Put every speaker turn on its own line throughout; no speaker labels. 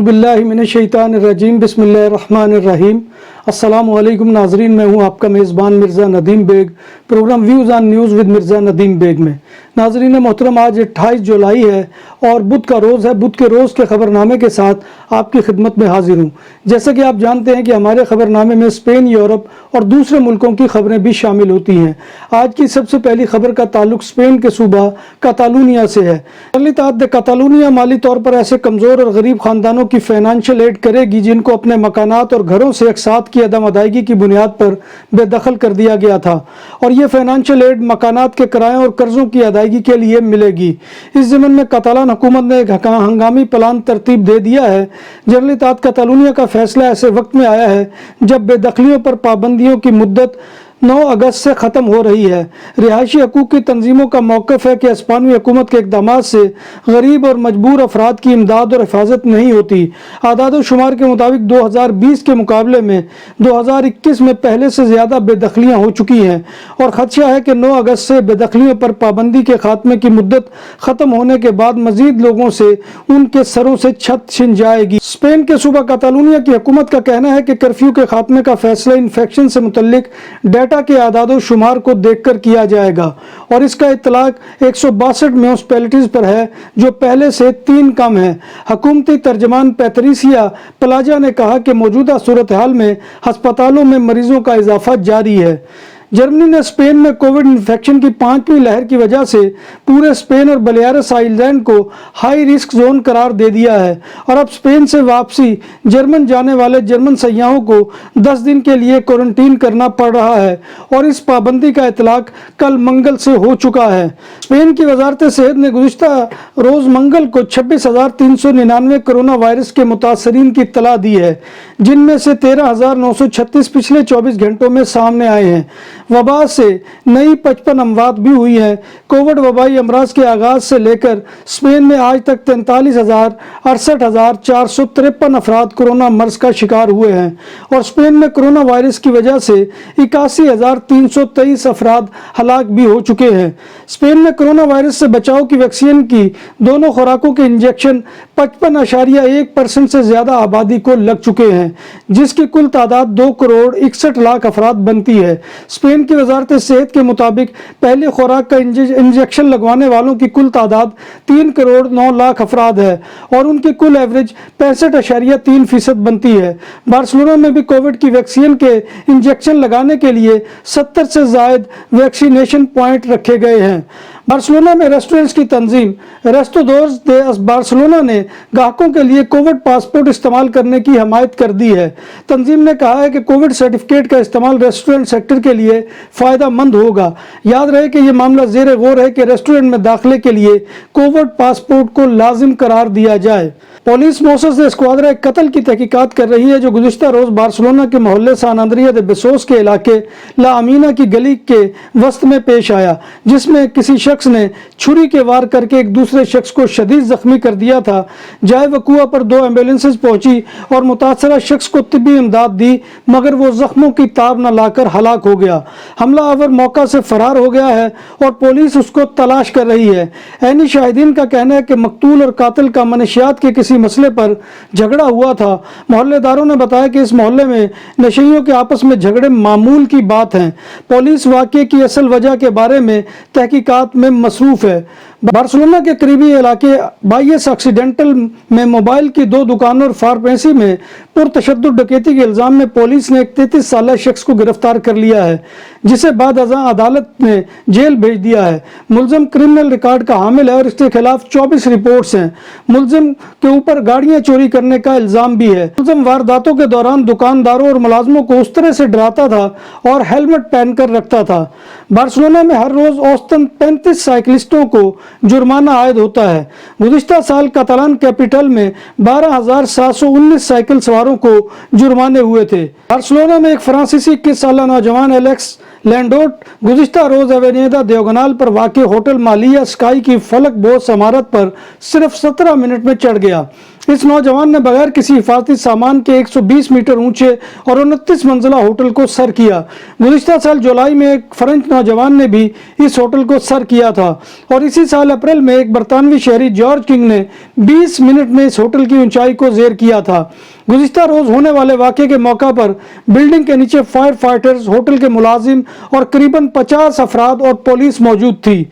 औज़ुबिल्लाहि मिनश्शैतानिर्रजीम बिस्मिल्लाहिर्रहमानिर्रहीम। अस्सलाम वालेकुम नाजरीन, मैं हूँ आपका मेज़बान Mirza Nadeem Baig, program views on news with Mirza Nadeem Baig में। नाजरीन मोहतरम, आज 28 जुलाई है और बुध का रोज़ है। बुध के रोज़ के ख़बरनामे के साथ आपकी खिदमत में हाजिर हूँ। जैसे कि आप जानते हैं कि हमारे ख़बरनामे में स्पेन, यूरोप और दूसरे मुल्कों की ख़बरें भी शामिल होती हैं। आज की सबसे पहली ख़बर का ताल्लुक स्पेन के सूबा कातालूनिया से है। कातालूनिया माली तौर पर ऐसे कमज़ोर और गरीब ख़ानदानों की फाइनेंशियल एड करेगी जिनको अपने मकानात और घरों से एक साथ की अदम अदायगी की बुनियाद पर बेदखल कर दिया गया था, और ये फाइनेंशियल एड मकानात के किराए और कर्जों की अदायगी के लिए मिलेगी। इस ज़मन में कतालान हुकूमत ने एक हंगामी प्लान तरतीब दे दिया है। जनरलितात कातालूनिया का फैसला ऐसे वक्त में आया है जब बेदखलियों पर पाबंदियों की मुद्दत 9 अगस्त से ख़त्म हो रही है। रिहायशी हकूक़ की तंजीमों का मौक़िफ़ है कि स्पेनी हुकूमत के इक़दामात से गरीब और मजबूर अफराद की इमदाद और हिफाजत नहीं होती। आदाद शुमार के मुताबिक 2020 के मुकाबले में 2021 में पहले से ज़्यादा बेदखलियाँ हो चुकी हैं, और ख़दशा है कि 9 अगस्त से बेदखलियों पर पाबंदी के ख़ात्मे की मुद्दत ख़त्म होने के बाद मज़ीद लोगों से उनके सरों से छत छिन जाएगी। स्पेन के सूबा कातालूनिया की हुकूमत का कहना है कि कर्फ्यू के ख़ात्मे का फैसला इन्फेक्शन से मुतल्लिक डाटा के आदादो शुमार को देखकर किया जाएगा, और इसका इतलाक 162 म्यूनिसिपैलिटीज पर है जो पहले से 3 कम है। हुकूमती तर्जमान पैट्रिसिया प्लाजा ने कहा कि मौजूदा सूरत हाल में अस्पतालों में मरीजों का इजाफा जारी है। जर्मनी ने स्पेन में कोविड इन्फेक्शन की 5वीं लहर की वजह से पूरे स्पेन और बलेयारिस आइलैंड को हाई रिस्क जोन करार दे दिया है, और अब स्पेन से वापसी जर्मन जाने वाले जर्मन सयाहों को 10 दिन के लिए क्वारंटीन करना पड़ रहा है, और इस पाबंदी का इतलाक कल मंगल से हो चुका है। स्पेन की वजारत सेहत ने गुज़िश्ता रोज़ मंगल को 26,399 कोरोना वायरस के मुतासरीन की इत्तला दी है, जिनमें से 13,936 पिछले 24 घंटों में सामने आए हैं। वबा से नई 55 अमवात भी हुई हैं। कोविड वबाई अमराज के आगाज से लेकर स्पेन में आज तक 43,68,453 अफराद कोरोना मर्ज का शिकार हुए हैं, और स्पेन में कोरोना वायरस की वजह से 81,323 अफराद हलाक भी हो चुके हैं। स्पेन में कोरोना वायरस से बचाव की वैक्सीन की दोनों खुराकों के इंजेक्शन 55.1% से ज़्यादा आबादी को लग चुके हैं, जिसकी कुल तादाद 2,61,00,000 अफराद बनती है। स्पेन की वजारत सेहत के मुताबिक पहली खुराक का इंजेक्शन लगवाने वालों की कुल तादाद 3,09,00,000 अफराद है, और उनकी कुल एवरेज 65.3% बनती है। बार्सिलोना में भी कोविड की वैक्सीन के इंजेक्शन लगाने के लिए 70 से ज़ायद वैक्सीनेशन पॉइंट रखे गए हैं। बार्सिलोना में रेस्टोरेंट्स की तंजीम रेस्टोडोर्स दे बार्सिलोना ने ग्राहकों के लिए कोविड पासपोर्ट इस्तेमाल करने की हमायत कर दी है। तंजीम ने कहा है कि कोविड सर्टिफिकेट का इस्तेमाल रेस्टोरेंट सेक्टर के लिए फ़ायदा मंद होगा। याद रहे कि यह मामला ज़ेर गौर है कि रेस्टोरेंट में दाखिले के लिए कोविड पासपोर्ट को लाजिम करार दिया जाए। पुलिस मोसेस एस्क्वाड्रा एक कत्ल की तहकीकात कर रही है जो गुज़िश्ता रोज़ बार्सिलोना के मोहल्ले सान अंद्रिया दे बेसोस के इलाके ला अमीना की गली के वस्त में पेश आया, जिसमें किसी शख्स ने छुरी के वार करके एक दूसरे शख्स को शदीद जख्मी कर दिया था। जाए वकुआ पर 2 एम्बुलेंसेज पहुंची और मुतासरा शख्स को तिब्बी इमदाद दी, मगर वो जख्मों की ताब न लाकर हलाक हो गया। हमलावर मौका से फरार हो गया है और पुलिस उसको तलाश कर रही है। ऐनी शाहिदीन का कहना है कि मकतूल और कातिल का मनशियात के किसी मसले पर झगड़ा हुआ था। मोहल्लेदारों ने बताया कि इस मोहल्ले में नशेइयों के आपस में झगड़े मामूल की बात हैं। पुलिस वाक़े की असल वजह के बारे में तहकीकात में मसरूफ़ है। बार्सिलोना के करीबी इलाके बाइस ऑक्सीडेंटल में मोबाइल की 2 दुकानों और फार्मेसी में पुरतशद्दुद डकैती के इल्ज़ाम में पुलिस ने एक 33 साल शख्स को गिरफ्तार कर लिया है, जिसे बाद अज़ां अदालत ने जेल भेज दिया है। मुलज़िम क्रिमिनल रिकॉर्ड का हामिल है और इसके खिलाफ 24 रिपोर्ट्स हैं। मुलज़िम के ऊपर गाड़ियां चोरी करने का इल्ज़ाम भी है। मुलज़िम वारदातों के दौरान दुकानदारों और मुलाजमों को उस तरह से डराता था और हेलमेट पहनकर रखता था। बार्सिलोना में हर रोज़ औसतन 35 साइकिलिस्टों को जुर्माना आयद होता है। गुज़िश्ता साल कातालान कैपिटल में 12,719 साइकिल सवारों को जुर्माने हुए थे। बार्सिलोना में एक फ्रांसीसी 21 साल नौजवान एलेक्स लैंडोट गुज़िश्ता रोज़ एवेनिदा दियोगनाल पर वाक़ होटल मालिया स्काई की फलक बोस इमारत पर सिर्फ 17 मिनट में चढ़ गया। اس نوجوان نے بغیر کسی حفاظتی سامان کے 120 میٹر اونچے اور 29 منزلہ ہوٹل کو سر کیا۔ گزشتہ سال جولائی میں ایک فرنچ نوجوان نے بھی اس ہوٹل کو سر کیا تھا اور اسی سال اپریل میں ایک برطانوی شہری جارج کنگ نے 20 منٹ میں اس ہوٹل کی اونچائی کو زیر کیا تھا۔ گزشتہ روز ہونے والے واقعے کے موقع پر بلڈنگ کے نیچے فائر فائٹرز، ہوٹل کے ملازم اور قریباً 50 افراد اور پولیس موجود تھی۔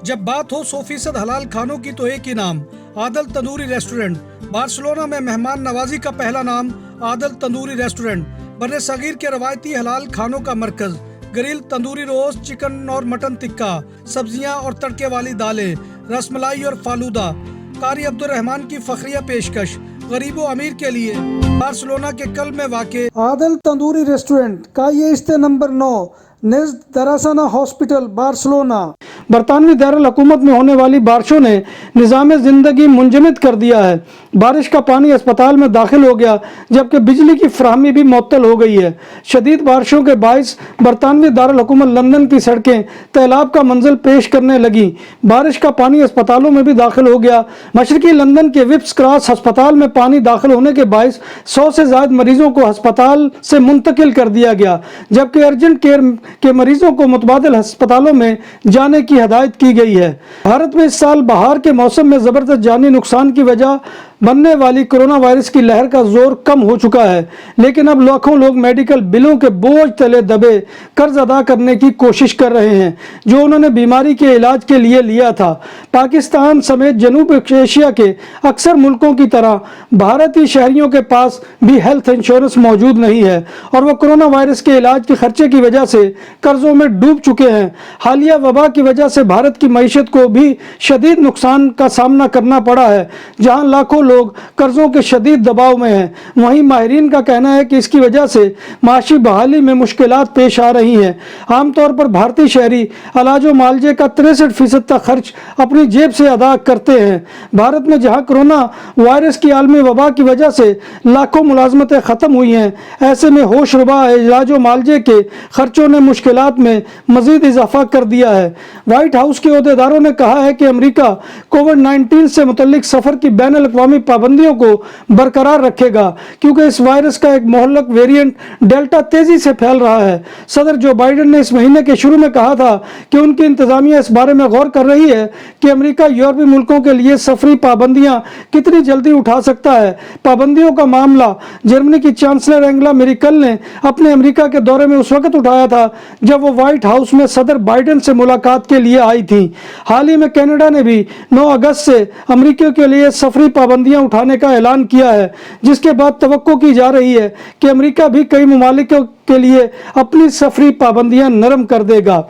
جب بات ہو 100% حلال کھانوں کی تو ایک ہی نام، عادل تندوری ریسٹورنٹ۔ بارسلونا میں مہمان نوازی کا پہلا نام عادل تندوری ریسٹورنٹ، بر صغیر کے روایتی حلال کھانوں کا مرکز۔ گرل تندوری روسٹ، چکن اور مٹن ٹکا، سبزیاں اور تڑکے والی دالیں، رس ملائی اور فالودہ۔ قاری عبد الرحمن کی فخریہ پیشکش، غریب و امیر کے لیے۔ بارسلونا کے قلب میں واقع عادل تندوری ریسٹورنٹ کا یہ استے نمبر 9 نزد دراسانہ ہاسپٹل، بارسلونا۔ برطانوی دارالحکومت میں ہونے والی بارشوں نے نظام زندگی منجمد کر دیا ہے۔ بارش کا پانی اسپتال میں داخل ہو گیا جبکہ بجلی کی فراہمی بھی معطل ہو گئی ہے۔ شدید بارشوں کے باعث برطانوی دارالحکومت لندن کی سڑکیں سیلاب کا منظر پیش کرنے لگیں۔ بارش کا پانی اسپتالوں میں بھی داخل ہو گیا۔ مشرقی لندن کے وپس کراس ہسپتال میں پانی داخل ہونے کے باعث 100 سے زائد مریضوں کو ہسپتال سے منتقل کر دیا گیا جبکہ ارجنٹ کیئر کے مریضوں کو متبادل ہسپتالوں میں جانے کی ہدایت کی گئی ہے۔ بھارت میں اس سال بہار کے موسم میں زبردست جانی نقصان کی وجہ بننے والی کرونا وائرس کی لہر کا زور کم ہو چکا ہے، لیکن اب لاکھوں لوگ میڈیکل بلوں کے بوجھ تلے دبے قرض ادا کرنے کی کوشش کر رہے ہیں جو انہوں نے بیماری کے علاج کے لیے لیا تھا۔ پاکستان سمیت جنوب ایشیا کے اکثر ملکوں کی طرح بھارتی شہریوں کے پاس بھی ہیلتھ انشورنس موجود نہیں ہے اور وہ کرونا وائرس کے علاج کے خرچے کی وجہ سے قرضوں میں ڈوب چکے ہیں۔ حالیہ وبا کی وجہ سے بھارت کی معیشت کو بھی شدید نقصان کا سامنا کرنا پڑا ہے، جہاں لاکھوں لوگ قرضوں کے شدید دباؤ میں ہیں۔ وہیں ماہرین کا کہنا ہے کہ اس کی وجہ سے معاشی بحالی میں مشکلات پیش آ رہی ہیں۔ عام طور پر بھارتی شہری علاج و معالجے کا 63% تک خرچ اپنی جیب سے ادا کرتے ہیں۔ بھارت میں جہاں کرونا وائرس کی عالمی وبا کی وجہ سے لاکھوں ملازمتیں ختم ہوئی ہیں، ایسے میں ہوش ربا علاج و معالجے کے خرچوں نے مشکلات میں مزید اضافہ کر دیا ہے۔ وائٹ ہاؤس کے عہدیداروں نے کہا ہے کہ امریکہ کووڈ-19 سے متعلق سفر کی بین الاقوامی پابندیوں کو برقرار رکھے گا کیونکہ اس وائرس کا ایک مہلک ویرینٹ ڈیلٹا تیزی سے پھیل رہا ہے۔ صدر جو بائیڈن نے اس مہینے کے شروع میں کہا تھا کہ ان کی انتظامیہ اس بارے میں غور کر رہی ہے کہ امریکہ یورپی ملکوں کے لیے سفری پابندیاں کتنی جلدی اٹھا سکتا ہے۔ پابندیوں کا معاملہ جرمنی کی چانسلر اینگلا میرکل نے اپنے امریکہ کے دورے میں اس وقت اٹھایا تھا جب وہ وائٹ ہاؤس میں صدر بائیڈن سے ملاقات کے لیے آئی تھیں۔ حال ہی میں کینیڈا نے بھی 9 اگست سے امریکہ کے لیے سفری پابندیاں اٹھانے کا اعلان کیا ہے، جس کے بعد توقع کی جا رہی ہے کہ امریکہ بھی کئی ممالک کے لیے اپنی سفری پابندیاں نرم کر دے گا۔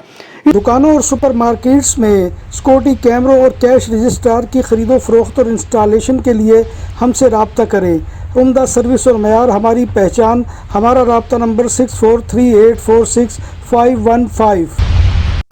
دکانوں اور سپر مارکیٹس میں سیکورٹی کیمروں اور کیش رجسٹرار کی خرید و فروخت اور انسٹالیشن کے لیے ہم سے رابطہ کریں۔ عمدہ سروس اور معیار ہماری پہچان۔ ہمارا رابطہ نمبر 6438465515۔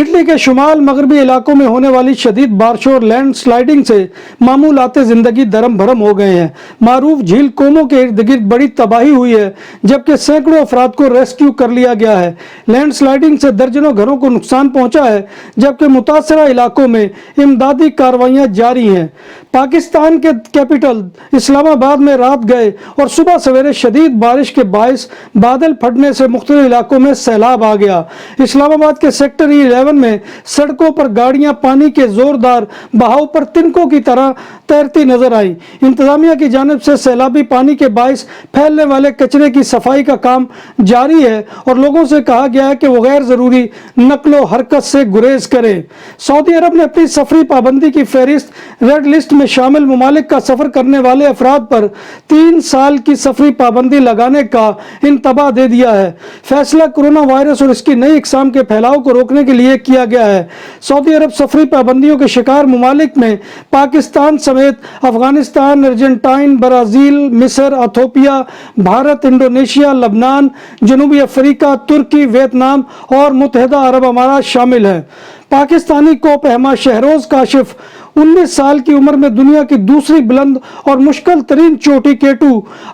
اٹلی کے شمال مغربی علاقوں میں ہونے والی شدید بارشوں اور لینڈ سلائیڈنگ سے معمولات زندگی درم بھرم ہو گئے ہیں۔ معروف جھیل کومو کے ارد گرد بڑی تباہی ہوئی ہے جبکہ سینکڑوں افراد کو ریسکیو کر لیا گیا ہے۔ لینڈ سلائیڈنگ سے درجنوں گھروں کو نقصان پہنچا ہے جبکہ متاثرہ علاقوں میں امدادی کارروائیاں جاری ہیں۔ پاکستان کے کیپٹل اسلام آباد میں رات گئے اور صبح سویرے شدید بارش کے باعث بادل پھٹنے سے مختلف علاقوں میں سیلاب آ گیا۔ اسلام آباد کے سیکٹر E11 میں سڑکوں پر گاڑیاں پانی کے زوردار بہاؤ پر تنکوں کی طرح تیرتی نظر آئیں۔ انتظامیہ کی جانب سے سیلابی پانی کے باعث پھیلنے والے کچرے کی صفائی کا کام جاری ہے اور لوگوں سے کہا گیا ہے کہ وہ غیر ضروری نقل و حرکت سے گریز کریں۔ سعودی عرب نے اپنی سفری پابندی کی فہرست ریڈ لسٹ میں شامل ممالک کا سفر کرنے والے افراد پر 3 سال کی سفری پابندی لگانے کا انتباہ دے دیا ہے۔ فیصلہ کرونا وائرس اور اس کی نئی اقسام کے پھیلاؤ کو روکنے کے لیے کیا گیا ہے۔ سعودی عرب سفری پابندیوں کے شکار ممالک میں پاکستان سمیت افغانستان، ارجنٹائن، برازیل، مصر، ایتھوپیا، بھارت، انڈونیشیا، لبنان، جنوبی افریقہ، ترکی، ویتنام اور متحدہ عرب امارات شامل ہیں۔ پاکستانی کوہ پیما شہروز کاشف 19 साल की उम्र में दुनिया की दूसरी बुलंद और मुश्किल तरीन चोटी केटू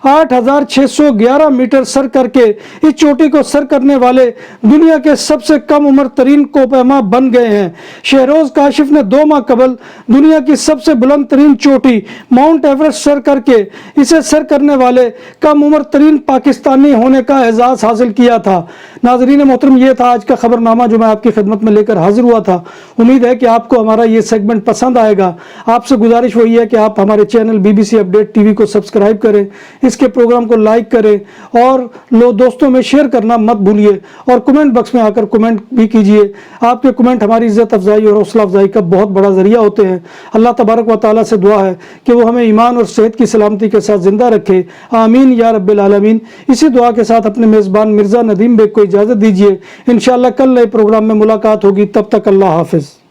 8,611 मीटर सर करके इस चोटी को सर करने वाले दुनिया के सबसे कम उम्र तरीन कोपैमा बन गए हैं। शहरोज काशिफ ने 2 माह कबल दुनिया की सबसे बुलंद तरीन चोटी माउंट एवरेस्ट सर करके इसे सर करने वाले कम उम्र तरीन पाकिस्तानी होने का एजाज हासिल किया था। नाजरीन मोहतरम, ये था आज का खबरनामा जो मैं आपकी खिदमत में लेकर हाजिर हुआ था। उम्मीद है कि आपको हमारा ये सेगमेंट पसंद आएगा। आपसे गुजारिश वही है कि आप हमारे चैनल BBC अपडेट TV को सब्सक्राइब करें, इसके प्रोग्राम को लाइक करें और दोस्तों में शेयर करना मत भूलिए और कमेंट बॉक्स में आकर कमेंट भी कीजिए। आपके कमेंट हमारी इज्जत अफजाई और हौसला अफजाई का बहुत बड़ा जरिया होते हैं। अल्लाह तबारक व तआला से दुआ है कि वो हमें ईमान और सेहत की सलामती के साथ जिंदा रखे। आमीन या रब्बिल आलमीन। इसी दुआ के साथ अपने मेज़बान मिर्ज़ा नदीम बेग को इजाज़त दीजिए। इंशाअल्लाह कल नए प्रोग्राम में मुलाकात होगी। तब तक अल्लाह हाफिज़।